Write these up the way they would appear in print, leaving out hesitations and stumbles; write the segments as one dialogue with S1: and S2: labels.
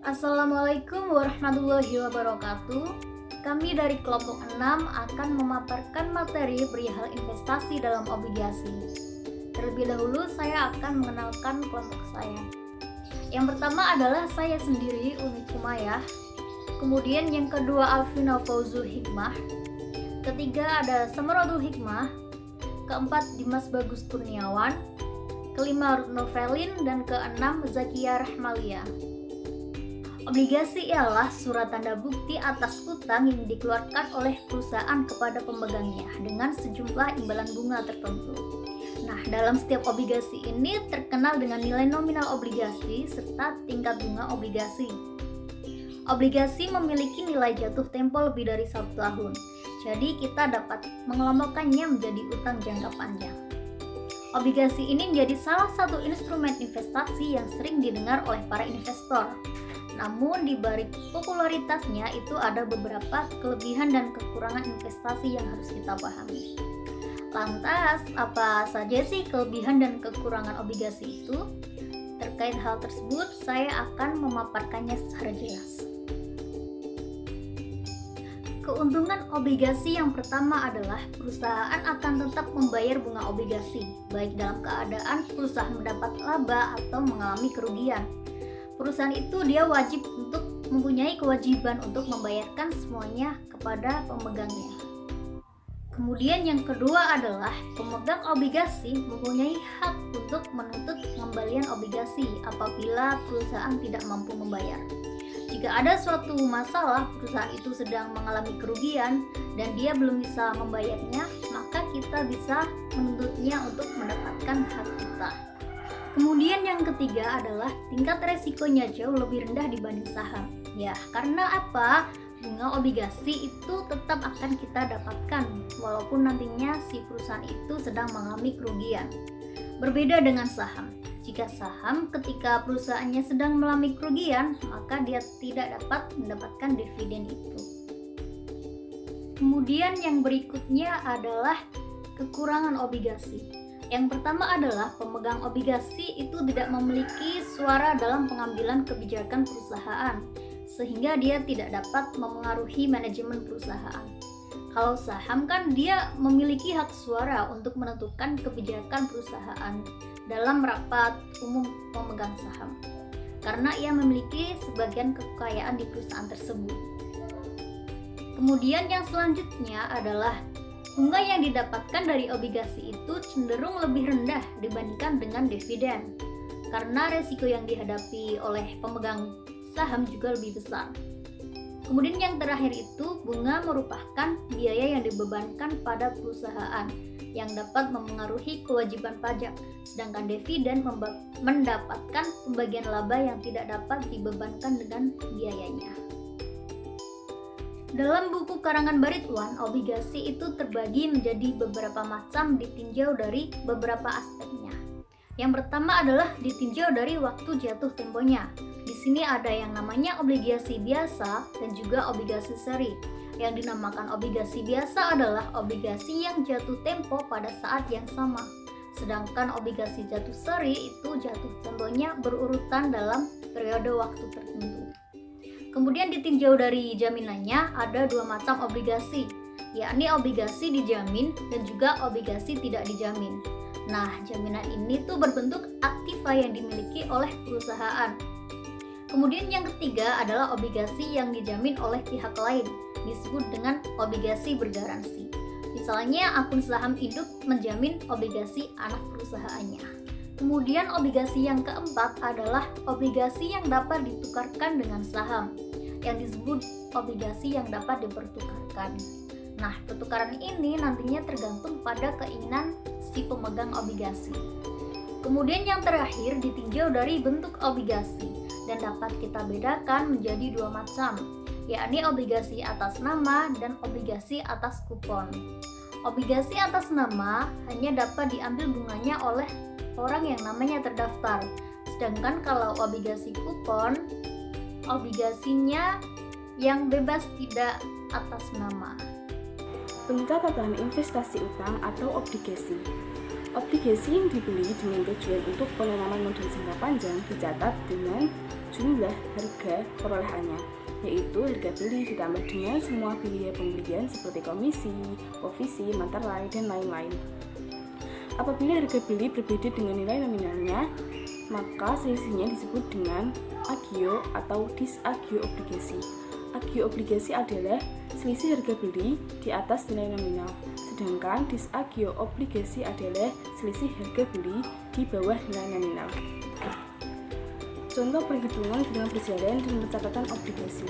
S1: Assalamualaikum warahmatullahi wabarakatuh. Kami dari kelompok 6 akan memaparkan materi perihal investasi dalam obligasi. Terlebih dahulu saya akan mengenalkan kelompok saya. Yang pertama adalah saya sendiri, Umi Kumayah. Kemudian yang kedua Alvina Fauzul Hikmah. Ketiga ada Samaratul Hikmah. Keempat Dimas Bagus Kurniawan. Kelima Rutno Felin. Dan keenam Zakia Rahmalia. Obligasi ialah surat tanda bukti atas utang yang dikeluarkan oleh perusahaan kepada pemegangnya dengan sejumlah imbalan bunga tertentu. Nah, dalam setiap obligasi ini terkenal dengan nilai nominal obligasi serta tingkat bunga obligasi. Obligasi memiliki nilai jatuh tempo lebih dari 1 tahun, jadi kita dapat mengelompokkannya menjadi utang jangka panjang. Obligasi ini menjadi salah satu instrumen investasi yang sering didengar oleh para investor. Namun di balik popularitasnya itu ada beberapa kelebihan dan kekurangan investasi yang harus kita pahami. Lantas, apa saja sih kelebihan dan kekurangan obligasi itu? Terkait hal tersebut, saya akan memaparkannya secara jelas. Keuntungan obligasi yang pertama adalah perusahaan akan tetap membayar bunga obligasi, baik dalam keadaan perusahaan mendapat laba atau mengalami kerugian. Perusahaan itu dia wajib untuk mempunyai kewajiban untuk membayarkan semuanya kepada pemegangnya. Kemudian yang kedua adalah pemegang obligasi mempunyai hak untuk menuntut pengembalian obligasi apabila perusahaan tidak mampu membayar. Jika ada suatu masalah perusahaan itu sedang mengalami kerugian dan dia belum bisa membayarnya, maka kita bisa menuntutnya untuk mendapatkan hak kita. Kemudian yang ketiga adalah tingkat resikonya jauh lebih rendah dibanding saham. Ya, karena apa? Bunga obligasi itu tetap akan kita dapatkan walaupun nantinya si perusahaan itu sedang mengalami kerugian. Berbeda dengan saham. Jika saham ketika perusahaannya sedang mengalami kerugian, maka dia tidak dapat mendapatkan dividen itu. Kemudian yang berikutnya adalah kekurangan obligasi. Yang pertama adalah pemegang obligasi itu tidak memiliki suara dalam pengambilan kebijakan perusahaan, sehingga dia tidak dapat memengaruhi manajemen perusahaan. Kalau saham kan dia memiliki hak suara untuk menentukan kebijakan perusahaan dalam rapat umum pemegang saham, karena ia memiliki sebagian kekayaan di perusahaan tersebut. Kemudian yang selanjutnya adalah bunga yang didapatkan dari obligasi itu cenderung lebih rendah dibandingkan dengan dividen, karena resiko yang dihadapi oleh pemegang saham juga lebih besar. Kemudian yang terakhir itu bunga merupakan biaya yang dibebankan pada perusahaan yang dapat memengaruhi kewajiban pajak, sedangkan dividen mendapatkan pembagian laba yang tidak dapat dibebankan dengan biayanya. Dalam buku karangan Baritwan, obligasi itu terbagi menjadi beberapa macam ditinjau dari beberapa aspeknya. Yang pertama adalah ditinjau dari waktu jatuh temponya. Di sini ada yang namanya obligasi biasa dan juga obligasi seri. Yang dinamakan obligasi biasa adalah obligasi yang jatuh tempo pada saat yang sama. Sedangkan obligasi jatuh seri itu jatuh temponya berurutan dalam periode waktu tertentu. Kemudian ditinjau dari jaminannya ada 2 macam obligasi, yakni obligasi dijamin dan juga obligasi tidak dijamin. Nah, jaminan ini tuh berbentuk aktiva yang dimiliki oleh perusahaan. Kemudian yang ketiga adalah obligasi yang dijamin oleh pihak lain, disebut dengan obligasi bergaransi. Misalnya akun saham induk menjamin obligasi anak perusahaannya. Kemudian obligasi yang keempat adalah obligasi yang dapat ditukarkan dengan saham, yang disebut obligasi yang dapat dipertukarkan. Nah, pertukaran ini nantinya tergantung pada keinginan si pemegang obligasi. Kemudian yang terakhir ditinjau dari bentuk obligasi dan dapat kita bedakan menjadi 2 macam, yakni obligasi atas nama dan obligasi atas kupon. Obligasi atas nama hanya dapat diambil bunganya oleh orang yang namanya terdaftar. Sedangkan kalau obligasi kupon, obligasinya yang bebas tidak atas nama.
S2: Pencatatan investasi utang atau obligasi. Obligasi yang dibeli dengan tujuan untuk penanaman modal jangka panjang dicatat dengan jumlah harga perolehannya, yaitu harga beli ditambah dengan semua biaya pembelian seperti komisi, provisi, materai, dan lain-lain. Apabila harga beli berbeda dengan nilai nominalnya, maka selisihnya disebut dengan agio atau disagio obligasi. Agio obligasi adalah selisih harga beli di atas nilai nominal, sedangkan disagio obligasi adalah selisih harga beli di bawah nilai nominal. Contoh perhitungan bunga berjalan dan pencatatan obligasi.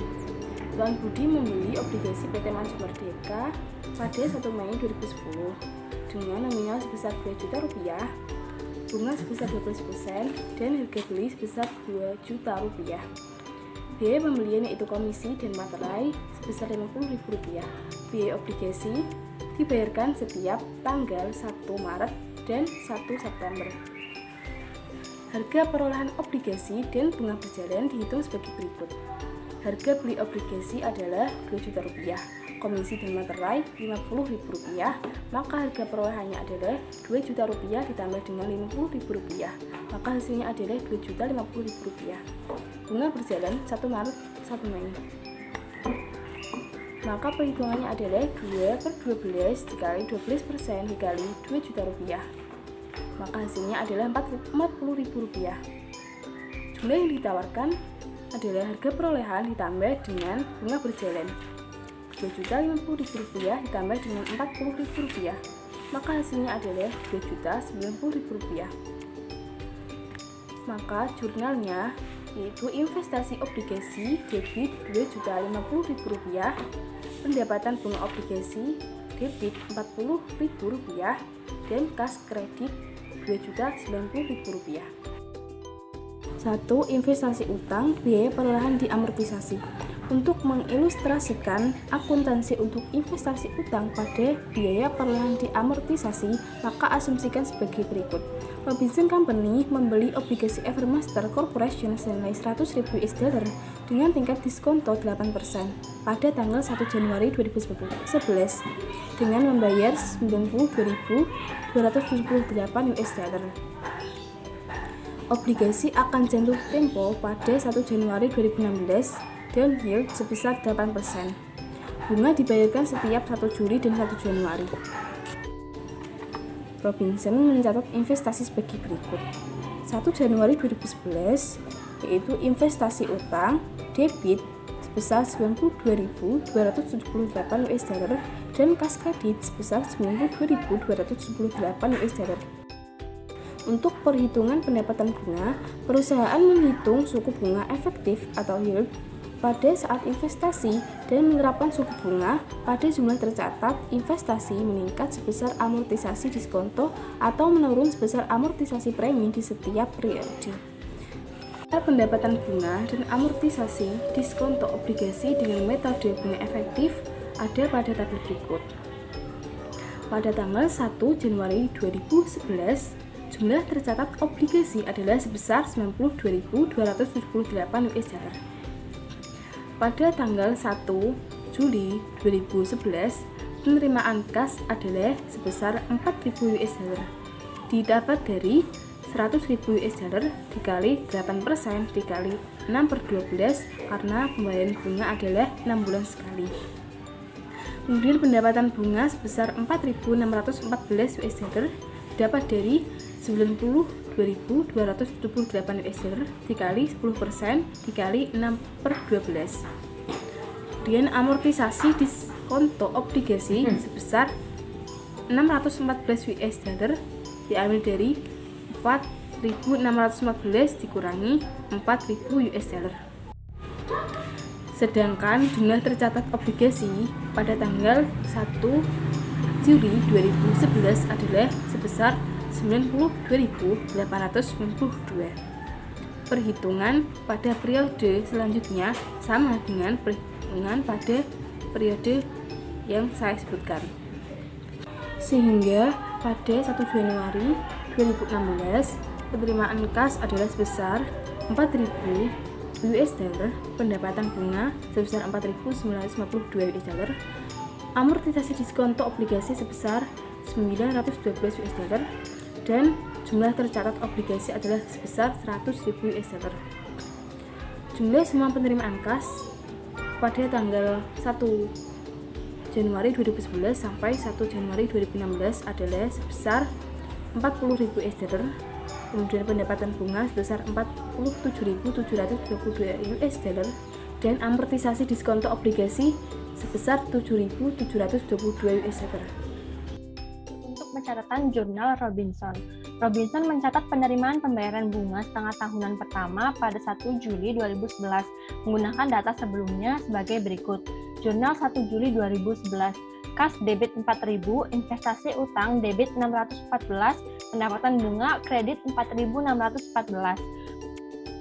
S2: Tuan Budi membeli obligasi PT Maju Merdeka pada 1 Mei 2010 dengan nominal sebesar 2 juta rupiah, bunga sebesar 12%, dan harga beli sebesar 2 juta rupiah. Biaya pembelian yaitu komisi dan materai sebesar Rp50.000. Biaya obligasi dibayarkan setiap tanggal 1 Maret dan 1 September. Harga perolehan obligasi dan bunga berjalan dihitung sebagai berikut. Harga beli obligasi adalah 2 juta rupiah, komisi dan materai Rp50.000, maka harga perolehannya adalah 2 juta rupiah ditambah dengan Rp50.000, maka hasilnya adalah Rp2.050.000. Bunga berjalan 1 Maret 1 Mei. Maka perhitungannya adalah 2/12 dikali 12% dikali 2 juta rupiah. Maka hasilnya adalah Rp40.000. Jumlah yang ditawarkan adalah harga perolehan ditambah dengan bunga berjalan Rp2.050.000 ditambah dengan Rp40.000, maka hasilnya adalah Rp2.090.000. Maka jurnalnya yaitu investasi obligasi debit Rp2.050.000, pendapatan bunga obligasi debit Rp40.000, dan kas kredit Rp2.090.000. 1. Investasi utang, biaya perolehan diamortisasi. Untuk mengilustrasikan akuntansi untuk investasi utang pada biaya perolehan diamortisasi, maka asumsikan sebagai berikut. Robinson Company membeli obligasi Evermaster Corporation senilai $100.000 dengan tingkat diskonto 8% pada tanggal 1 Januari 2011 dengan membayar $92.278. Obligasi akan jatuh tempo pada 1 Januari 2016 dan yield sebesar 8%. Bunga dibayarkan setiap 1 Juli dan 1 Januari. Robinson mencatat investasi sebagai berikut. 1 Januari 2011 yaitu investasi utang debit sebesar $92.278 dan kas kredit sebesar $92.278. Untuk perhitungan pendapatan bunga, perusahaan menghitung suku bunga efektif atau yield pada saat investasi dan menerapkan suku bunga pada jumlah tercatat investasi meningkat sebesar amortisasi diskonto atau menurun sebesar amortisasi premi di setiap periode. Pendapatan bunga dan amortisasi diskonto obligasi dengan metode bunga efektif ada pada tabel berikut. Pada tanggal 1 Januari 2011, jumlah tercatat obligasi adalah sebesar $92.278. Pada tanggal 1 Juli 2011, penerimaan kas adalah sebesar $4.000, didapat dari $100.000 dikali 8% dikali 6/12 karena pembayaran bunga adalah 6 bulan sekali. Kemudian pendapatan bunga sebesar $4.614 dapat dari $92.278 dikali 10% dikali 6/12. Kemudian amortisasi diskonto obligasi sebesar $614 diambil dari $4.614 dikurangi $4.000. Sedangkan jumlah tercatat obligasi pada tanggal 1 Juli 2011 adalah sebesar $92.892. Perhitungan pada periode selanjutnya sama dengan perhitungan pada periode yang saya sebutkan. Sehingga pada 1 Januari 2016 penerimaan kas adalah sebesar $4.000, pendapatan bunga sebesar $4.952, amortisasi diskonto obligasi sebesar $912 dan jumlah tercatat obligasi adalah sebesar $100.000. Jumlah semua penerimaan kas pada tanggal 1 Januari 2011 sampai 1 Januari 2016 adalah sebesar 40.000 US$, kemudian pendapatan bunga sebesar 47.722 US$, dan amortisasi diskonto obligasi sebesar 7.722 US$.
S3: Untuk pencatatan jurnal Robinson mencatat penerimaan pembayaran bunga setengah tahunan pertama pada 1 Juli 2011 menggunakan data sebelumnya sebagai berikut. Jurnal 1 Juli 2011, kas debit 4.000, investasi utang debit 614, pendapatan bunga kredit 4.614.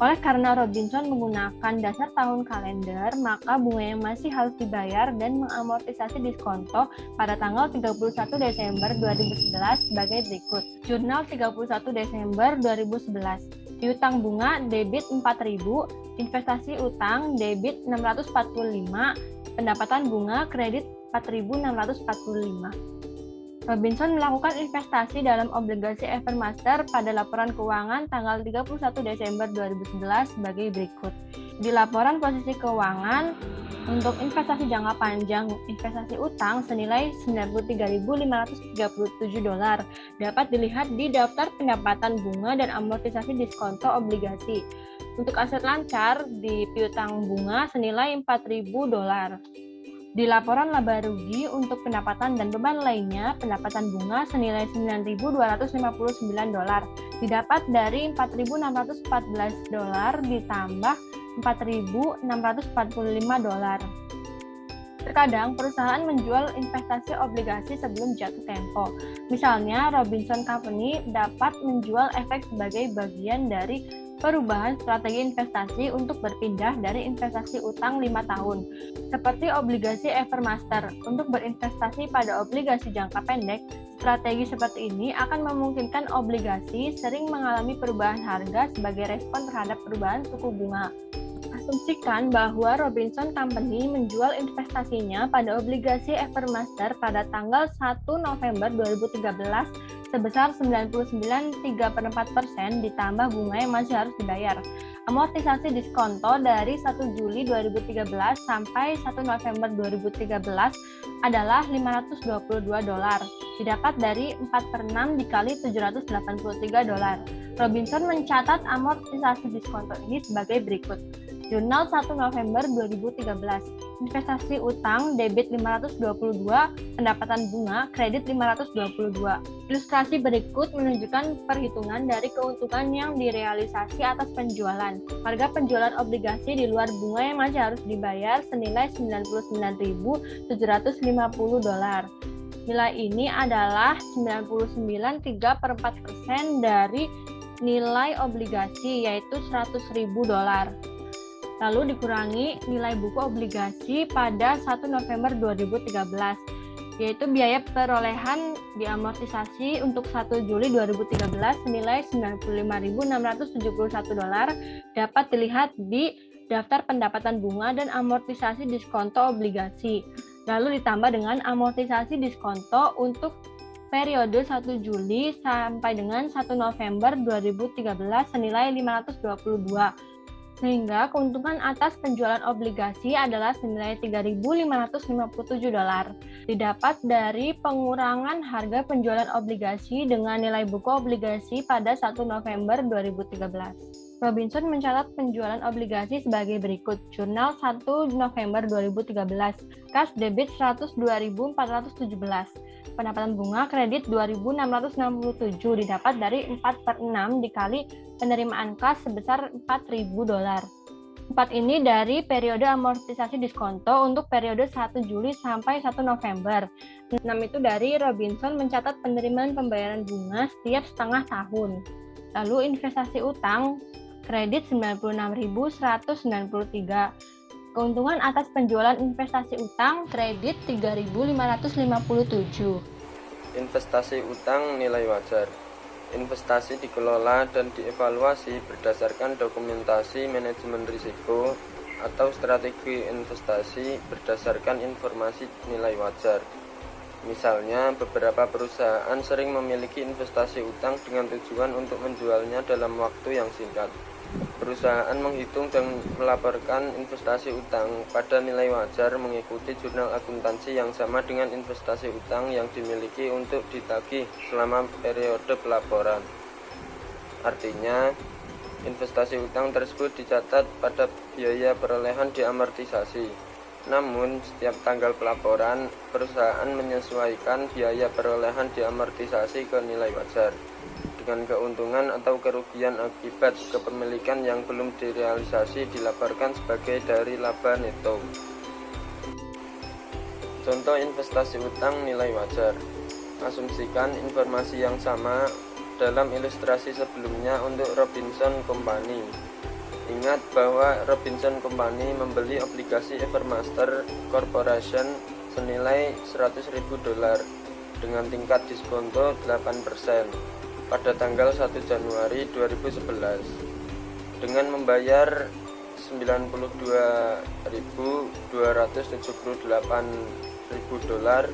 S3: Oleh karena Robinson menggunakan dasar tahun kalender, maka bunga yang masih harus dibayar dan mengamortisasi diskonto pada tanggal 31 Desember 2011 sebagai berikut. Jurnal 31 Desember 2011. Piutang bunga debit 4.000, investasi utang debit 645, pendapatan bunga kredit 4.645. Robinson melakukan investasi dalam obligasi Evermaster pada laporan keuangan tanggal 31 Desember 2011 sebagai berikut. Di laporan posisi keuangan, untuk investasi jangka panjang, investasi utang senilai $93.537 dapat dilihat di daftar pendapatan bunga dan amortisasi diskonto obligasi. Untuk aset lancar, di piutang bunga senilai $4.000. Di laporan laba rugi untuk pendapatan dan beban lainnya, pendapatan bunga senilai $9.259 didapat dari $4.614 ditambah $4.645. Terkadang perusahaan menjual investasi obligasi sebelum jatuh tempo. Misalnya, Robinson Company dapat menjual efek sebagai bagian dari perubahan strategi investasi untuk berpindah dari investasi utang 5 tahun, seperti obligasi Evermaster. Untuk berinvestasi pada obligasi jangka pendek, strategi seperti ini akan memungkinkan obligasi sering mengalami perubahan harga sebagai respon terhadap perubahan suku bunga. Asumsikan bahwa Robinson Company menjual investasinya pada obligasi Evermaster pada tanggal 1 November 2013 sebesar 99,34% ditambah bunga yang masih harus dibayar. Amortisasi diskonto dari 1 Juli 2013 sampai 1 November 2013 adalah $522, didapat dari 4/6 dikali $783. Robinson mencatat amortisasi diskonto ini sebagai berikut. Jurnal 1 November 2013, investasi utang debit 522, pendapatan bunga kredit 522. Ilustrasi berikut menunjukkan perhitungan dari keuntungan yang direalisasi atas penjualan. Harga penjualan obligasi di luar bunga yang masih harus dibayar senilai $99.750. Nilai ini adalah 99,3% dari nilai obligasi, yaitu $100.000. Lalu dikurangi nilai buku obligasi pada 1 November 2013, yaitu biaya perolehan diamortisasi untuk 1 Juli 2013 senilai $95.671 dapat dilihat di daftar pendapatan bunga dan amortisasi diskonto obligasi. Lalu ditambah dengan amortisasi diskonto untuk periode 1 Juli sampai dengan 1 November 2013 senilai $522. Sehingga keuntungan atas penjualan obligasi adalah senilai $3.557, didapat dari pengurangan harga penjualan obligasi dengan nilai buku obligasi pada 1 November 2013. Robinson mencatat penjualan obligasi sebagai berikut. Jurnal 1 November 2013, kas debit 102.417, pendapatan bunga kredit 2.667 didapat dari 4/6 dikali penerimaan kas sebesar $4.000. 4 ini dari periode amortisasi diskonto untuk periode 1 Juli sampai 1 November. 6 itu dari Robinson mencatat penerimaan pembayaran bunga setiap setengah tahun. Lalu investasi utang kredit 96.193. Keuntungan atas penjualan investasi utang kredit 3.557.
S4: Investasi utang nilai wajar. Investasi dikelola dan dievaluasi berdasarkan dokumentasi manajemen risiko atau strategi investasi berdasarkan informasi nilai wajar. Misalnya, beberapa perusahaan sering memiliki investasi utang dengan tujuan untuk menjualnya dalam waktu yang singkat. Perusahaan menghitung dan melaporkan investasi utang pada nilai wajar mengikuti jurnal akuntansi yang sama dengan investasi utang yang dimiliki untuk ditagih selama periode pelaporan. Artinya, investasi utang tersebut dicatat pada biaya perolehan diamortisasi. Namun, setiap tanggal pelaporan, perusahaan menyesuaikan biaya perolehan diamortisasi ke nilai wajar dengan keuntungan atau kerugian akibat kepemilikan yang belum direalisasi dilaporkan sebagai dari laba neto. Contoh investasi utang nilai wajar. Asumsikan informasi yang sama dalam ilustrasi sebelumnya untuk Robinson Company. Ingat bahwa Robinson Company membeli obligasi Evermaster Corporation senilai $100.000 dengan tingkat diskonto 8% pada tanggal 1 Januari 2011 dengan membayar $92.278.000.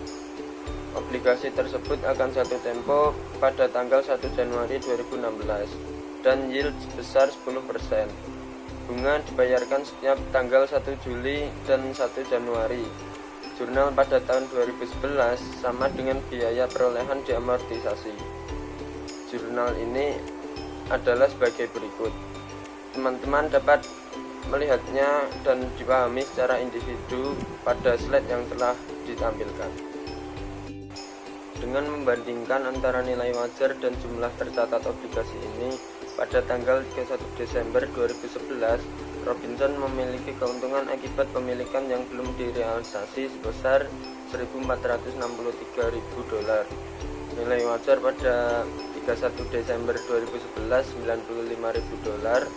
S4: Obligasi tersebut akan jatuh tempo pada tanggal 1 Januari 2016 dan yield sebesar 10%. Bunga dibayarkan setiap tanggal 1 Juli dan 1 Januari. Jurnal pada tahun 2011 sama dengan biaya perolehan diamortisasi. Jurnal ini adalah sebagai berikut. Teman-teman dapat melihatnya dan dipahami secara individu pada slide yang telah ditampilkan. Dengan membandingkan antara nilai wajar dan jumlah tercatat obligasi ini, pada tanggal 31 Desember 2011, Robinson memiliki keuntungan akibat pemilikan yang belum direalisasi sebesar $1.463.000. Nilai wajar pada 31 Desember 2011 $95.000.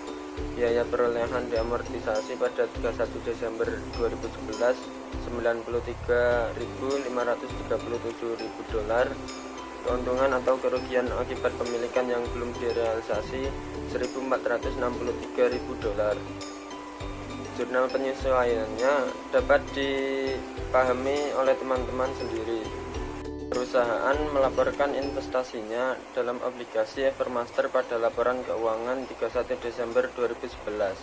S4: Biaya perolehan diamortisasi pada 31 Desember 2011 $93.537.000. Keuntungan atau kerugian akibat pemilikan yang belum direalisasi $1.463.000. Jurnal penyesuaiannya dapat dipahami oleh teman-teman sendiri. Perusahaan melaporkan investasinya dalam obligasi Evermaster pada laporan keuangan 31 Desember 2011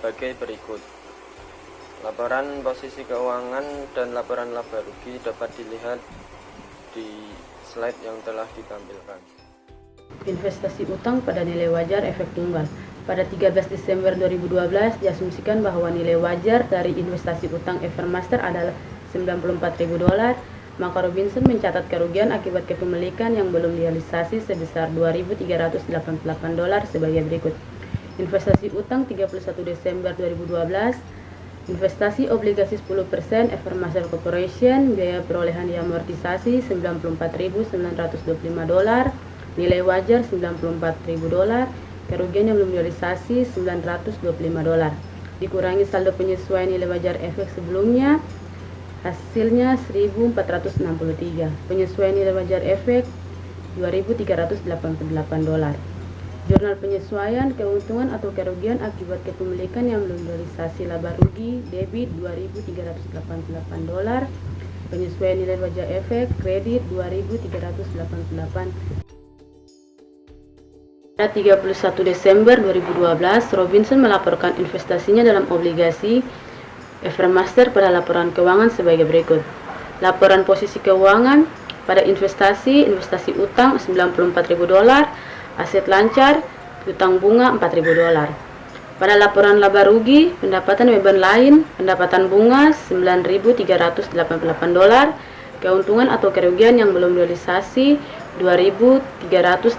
S4: sebagai berikut. Laporan posisi keuangan dan laporan laba rugi dapat dilihat di slide yang telah ditampilkan.
S5: Investasi utang pada nilai wajar efek tunggal. Pada 13 Desember 2012 diasumsikan bahwa nilai wajar dari investasi utang Evermaster adalah $94.000. Maka Robinson mencatat kerugian akibat kepemilikan yang belum direalisasi sebesar $2.388 sebagai berikut. Investasi utang 31 Desember 2012, investasi obligasi 10% Evermaster Corporation, biaya perolehan diamortisasi $94.925, nilai wajar $94.000, kerugian yang belum direalisasi $925, dikurangi saldo penyesuaian nilai wajar efek sebelumnya, hasilnya $1.463. Penyesuaian nilai wajar efek $2.388. Jurnal penyesuaian keuntungan atau kerugian akibat kepemilikan yang belum realisasi laba rugi debit $2.388. Penyesuaian nilai wajar efek kredit $2.388. Pada 31 Desember 2012, Robinson melaporkan investasinya dalam obligasi Evermaster pada laporan keuangan sebagai berikut. Laporan posisi keuangan pada investasi utang $94.000, aset lancar, utang bunga $4.000. Pada laporan laba rugi, pendapatan beban lain, pendapatan bunga $9.388, keuntungan atau kerugian yang belum realisasi $2.388.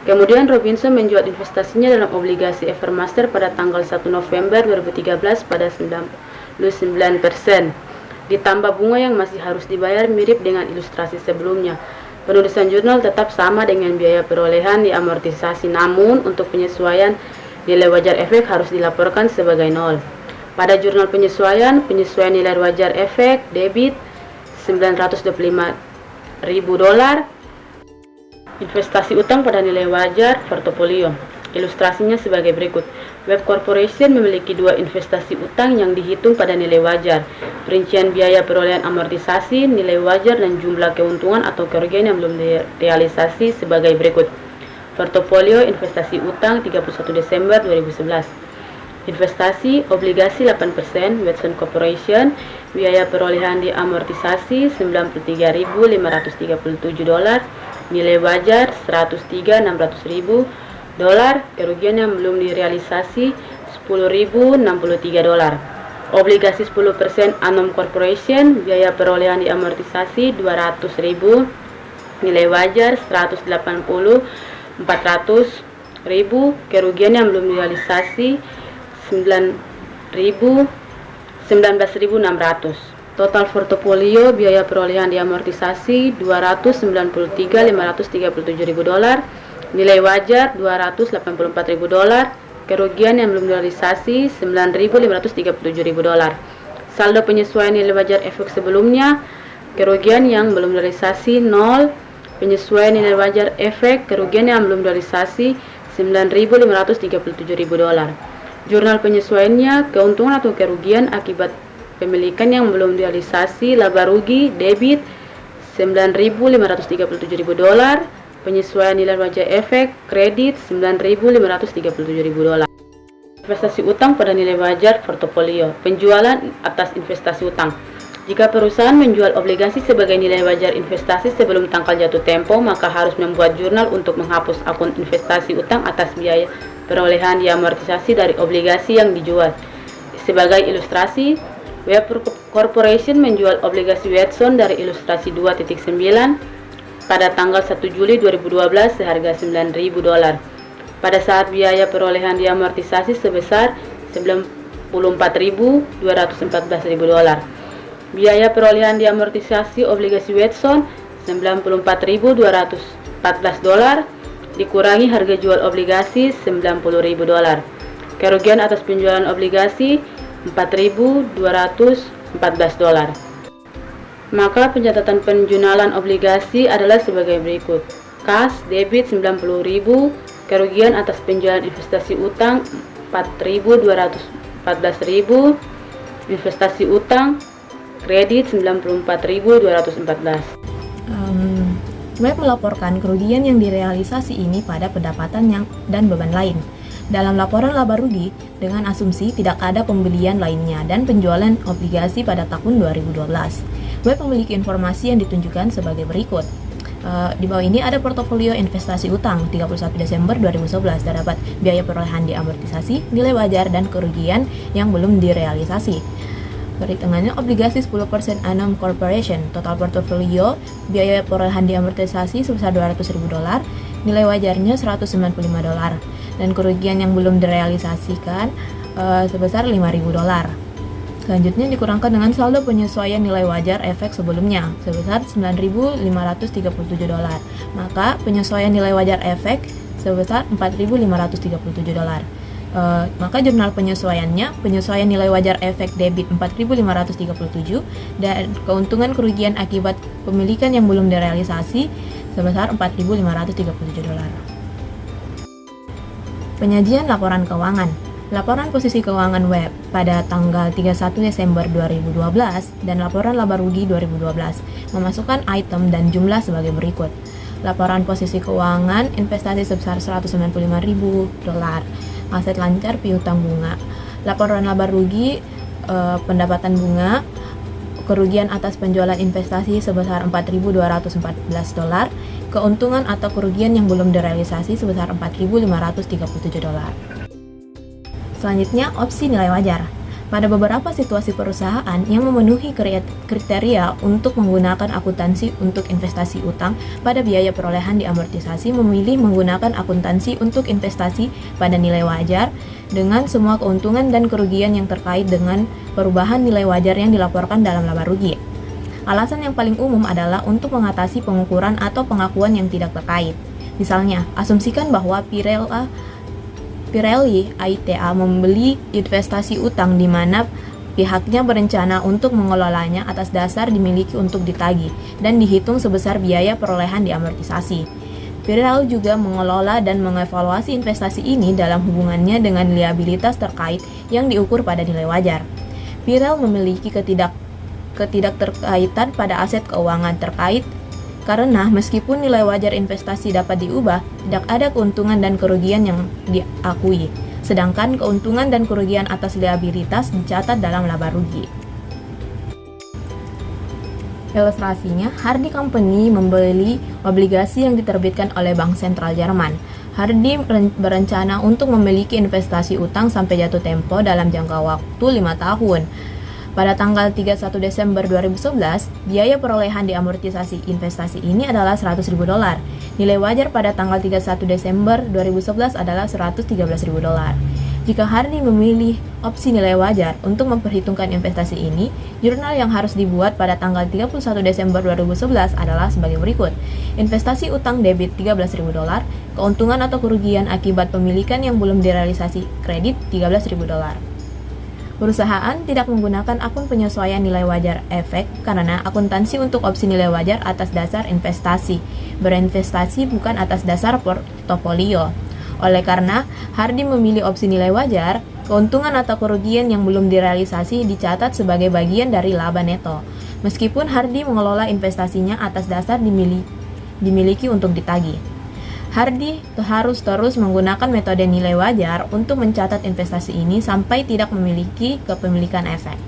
S5: Kemudian Robinson menjual investasinya dalam obligasi Evermaster pada tanggal 1 November 2013 pada 99%. Ditambah bunga yang masih harus dibayar mirip dengan ilustrasi sebelumnya. Penulisan jurnal tetap sama dengan biaya perolehan diamortisasi, namun untuk penyesuaian nilai wajar efek harus dilaporkan sebagai nol. Pada jurnal penyesuaian nilai wajar efek debit $925.000. Investasi utang pada nilai wajar portofolio. Ilustrasinya sebagai berikut. Web Corporation memiliki dua investasi utang yang dihitung pada nilai wajar. Perincian biaya perolehan amortisasi, nilai wajar, dan jumlah keuntungan atau kerugian yang belum direalisasi sebagai berikut. Portofolio investasi utang 31 Desember 2011. Investasi obligasi 8%, Watson Corporation, biaya perolehan diamortisasi $93.537, nilai wajar $103.600, kerugian yang belum direalisasi $10.063. Obligasi 10% Anom Corporation, biaya perolehan diamortisasi $200.000, nilai wajar $180.400, kerugian yang belum direalisasi $19.600. Total portofolio biaya perolehan diamortisasi $293.537.000, nilai wajar $284.000, kerugian yang belum direalisasi $9.537.000. Saldo penyesuaian nilai wajar efek sebelumnya, kerugian yang belum direalisasi 0, penyesuaian nilai wajar efek kerugian yang belum direalisasi $9.537.000. Jurnal penyesuaiannya, keuntungan atau kerugian akibat pemilikan yang belum direalisasi, laba rugi debit $9.537.000, penyesuaian nilai wajar efek kredit $9.537.000. Investasi utang pada nilai wajar portofolio. Penjualan atas investasi utang. Jika perusahaan menjual obligasi sebagai nilai wajar investasi sebelum tanggal jatuh tempo, maka harus membuat jurnal untuk menghapus akun investasi utang atas biaya perolehan diamortisasi dari obligasi yang dijual. Sebagai ilustrasi, Web Corporation menjual obligasi Watson dari ilustrasi 2.9 pada tanggal 1 Juli 2012 seharga $9.000. Pada saat biaya perolehan diamortisasi sebesar $94.214.000. Biaya perolehan diamortisasi obligasi Watson $94.214 dikurangi harga jual obligasi $90.000. Kerugian atas penjualan obligasi $4.214. Maka pencatatan penjualan obligasi adalah sebagai berikut. Kas debit $90.000, kerugian atas penjualan investasi utang $4.214.000, investasi utang kredit $94.214.
S6: Web melaporkan kerugian yang direalisasi ini pada pendapatan dan beban lain. Dalam laporan laba rugi, dengan asumsi tidak ada pembelian lainnya dan penjualan obligasi pada tahun 2012. Web memiliki informasi yang ditunjukkan sebagai berikut. Di bawah ini ada portofolio investasi utang 31 Desember 2011, terdapat biaya perolehan diamortisasi, nilai wajar, dan kerugian yang belum direalisasi. Perhitungannya obligasi 10% Anom Corporation, total portofolio biaya perolehan diamortisasi sebesar $200.000, nilai wajarnya $195, dan kerugian yang belum direalisasikan sebesar $5.000. Selanjutnya dikurangkan dengan saldo penyesuaian nilai wajar efek sebelumnya sebesar $9.537. Maka penyesuaian nilai wajar efek sebesar $4.537. Maka jurnal penyesuaian nilai wajar efek debit $4.537 dan keuntungan kerugian akibat pemilikan yang belum direalisasi sebesar $4.537. Penyajian laporan keuangan. Laporan posisi keuangan web pada tanggal 31 Desember 2012 dan laporan laba rugi 2012 memasukkan item dan jumlah sebagai berikut. Laporan posisi keuangan investasi sebesar $195.000, aset lancar piutang bunga. Laporan laba rugi pendapatan bunga, kerugian atas penjualan investasi sebesar $4.214, keuntungan atau kerugian yang belum direalisasi sebesar $4.537. Selanjutnya, opsi nilai wajar. Pada beberapa situasi perusahaan yang memenuhi kriteria untuk menggunakan akuntansi untuk investasi utang pada biaya perolehan diamortisasi memilih menggunakan akuntansi untuk investasi pada nilai wajar dengan semua keuntungan dan kerugian yang terkait dengan perubahan nilai wajar yang dilaporkan dalam laba rugi. Alasan yang paling umum adalah untuk mengatasi pengukuran atau pengakuan yang tidak terkait. Misalnya, asumsikan bahwa Pirelli ITA membeli investasi utang di mana pihaknya berencana untuk mengelolanya atas dasar dimiliki untuk ditagih dan dihitung sebesar biaya perolehan diamortisasi. Pirelli juga mengelola dan mengevaluasi investasi ini dalam hubungannya dengan liabilitas terkait yang diukur pada nilai wajar. Pirelli memiliki ketidakterkaitan pada aset keuangan terkait Karena meskipun nilai wajar investasi dapat diubah, tidak ada keuntungan dan kerugian yang diakui. Sedangkan keuntungan dan kerugian atas liabilitas dicatat dalam laba rugi. Ilustrasinya, Hardy Company membeli obligasi yang diterbitkan oleh Bank Sentral Jerman. Hardy berencana untuk memiliki investasi utang sampai jatuh tempo dalam jangka waktu 5 tahun. Pada tanggal 31 Desember 2011, biaya perolehan diamortisasi investasi ini adalah $100.000. Nilai wajar pada tanggal 31 Desember 2011 adalah $113.000. Jika Hardy memilih opsi nilai wajar untuk memperhitungkan investasi ini, jurnal yang harus dibuat pada tanggal 31 Desember 2011 adalah sebagai berikut. Investasi utang debit $13.000, keuntungan atau kerugian akibat pemilikan yang belum direalisasi kredit $13.000. Perusahaan tidak menggunakan akun penyesuaian nilai wajar efek karena akuntansi untuk opsi nilai wajar atas dasar investasi, berinvestasi bukan atas dasar portofolio. Oleh karena Hardy memilih opsi nilai wajar, keuntungan atau kerugian yang belum direalisasi dicatat sebagai bagian dari laba neto. Meskipun Hardy mengelola investasinya atas dasar dimiliki untuk ditagih. Hardy harus terus menggunakan metode nilai wajar untuk mencatat investasi ini sampai tidak memiliki kepemilikan efek.